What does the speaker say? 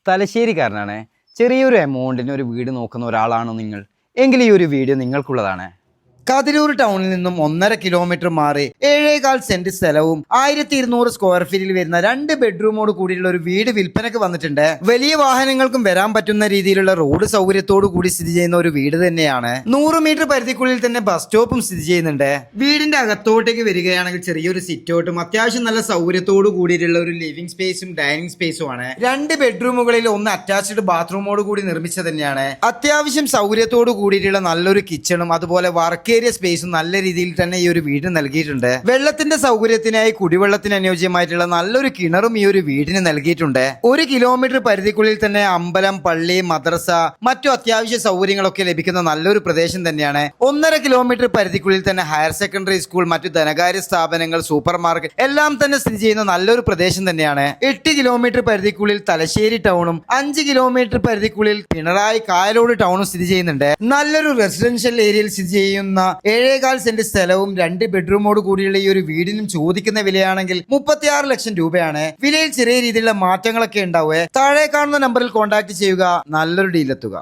തലശ്ശേരിക്കാരനാണ്. ചെറിയൊരു എമൗണ്ടിന് ഒരു വീട് നോക്കുന്ന ഒരാളാണോ നിങ്ങൾ? എങ്കിൽ ഈ ഒരു വീഡിയോ നിങ്ങൾക്കുള്ളതാണ്. കതിരൂർ ടൗണിൽ നിന്നും 1.5 കിലോമീറ്റർ മാറി 7.25 സെന്റ് സ്ഥലവും 1200 സ്ക്വയർ ഫീറ്റിൽ വരുന്ന 2 ബെഡ്റൂമോട് കൂടിയുള്ള ഒരു വീട് വിൽപ്പനക്ക് വന്നിട്ടുണ്ട്. വലിയ വാഹനങ്ങൾക്കും വരാൻ പറ്റുന്ന രീതിയിലുള്ള റോഡ് സൗകര്യത്തോടു കൂടി സ്ഥിതി ചെയ്യുന്ന ഒരു വീട് തന്നെയാണ്. 100 മീറ്റർ പരിധിക്കുള്ളിൽ തന്നെ ബസ് സ്റ്റോപ്പും സ്ഥിതി ചെയ്യുന്നുണ്ട്. വീടിന്റെ അകത്തോട്ടേക്ക് വരികയാണെങ്കിൽ ചെറിയൊരു സിറ്റൗട്ടും അത്യാവശ്യം നല്ല സൗകര്യത്തോടു കൂടിയിട്ടുള്ള ഒരു ലിവിംഗ് സ്പേസും ഡൈനിങ് സ്പേസും ആണ്. 2 ബെഡ്റൂമുകളിൽ ഒന്ന് അറ്റാച്ച്ഡ് ബാത്റൂമോട് കൂടി നിർമ്മിച്ചത് തന്നെയാണ്. അത്യാവശ്യം സൗകര്യത്തോടു കൂടിയിട്ടുള്ള നല്ലൊരു കിച്ചണും അതുപോലെ വർക്ക് ഏരിയ സ്പേസും നല്ല രീതിയിൽ തന്നെ ഈ ഒരു വീടിന് നൽകിയിട്ടുണ്ട്. വെള്ളത്തിന്റെ സൗകര്യത്തിനായി കുടിവെള്ളത്തിന് അനുയോജ്യമായിട്ടുള്ള നല്ലൊരു കിണറും ഈ ഒരു വീടിന് നൽകിയിട്ടുണ്ട്. 1 കിലോമീറ്റർ പരിധിക്കുള്ളിൽ തന്നെ അമ്പലം, പള്ളി, മദ്രസ, മറ്റു അത്യാവശ്യ സൗകര്യങ്ങളൊക്കെ ലഭിക്കുന്ന നല്ലൊരു പ്രദേശം തന്നെയാണ്. 1.5 കിലോമീറ്റർ പരിധിക്കുള്ളിൽ തന്നെ ഹയർ സെക്കൻഡറി സ്കൂൾ, മറ്റു ധനകാര്യ സ്ഥാപനങ്ങൾ, സൂപ്പർ മാർക്കറ്റ് എല്ലാം തന്നെ സ്ഥിതി ചെയ്യുന്ന നല്ലൊരു പ്രദേശം തന്നെയാണ്. 8 കിലോമീറ്റർ പരിധിക്കുള്ളിൽ തലശ്ശേരി ടൗണും 5 കിലോമീറ്റർ പരിധിക്കുള്ളിൽ പിണറായി കായലോട് ടൗണും സ്ഥിതി ചെയ്യുന്നുണ്ട്. നല്ലൊരു റെസിഡൻഷ്യൽ ഏരിയയിൽ സ്ഥിതി ചെയ്യുന്ന 7.25 സെന്റ് സ്ഥലവും 2 ബെഡ്റൂമോട് കൂടിയുള്ള ഈ ഒരു വീടിനും ചോദിക്കുന്ന വിലയാണെങ്കിൽ 36 ലക്ഷം രൂപയാണ്. വിലയിൽ ചെറിയ രീതിയിലുള്ള മാറ്റങ്ങളൊക്കെ ഉണ്ടാവുക. താഴെ കാണുന്ന നമ്പറിൽ കോൺടാക്ട് ചെയ്യുക. നല്ലൊരു ഡീലെത്തുക.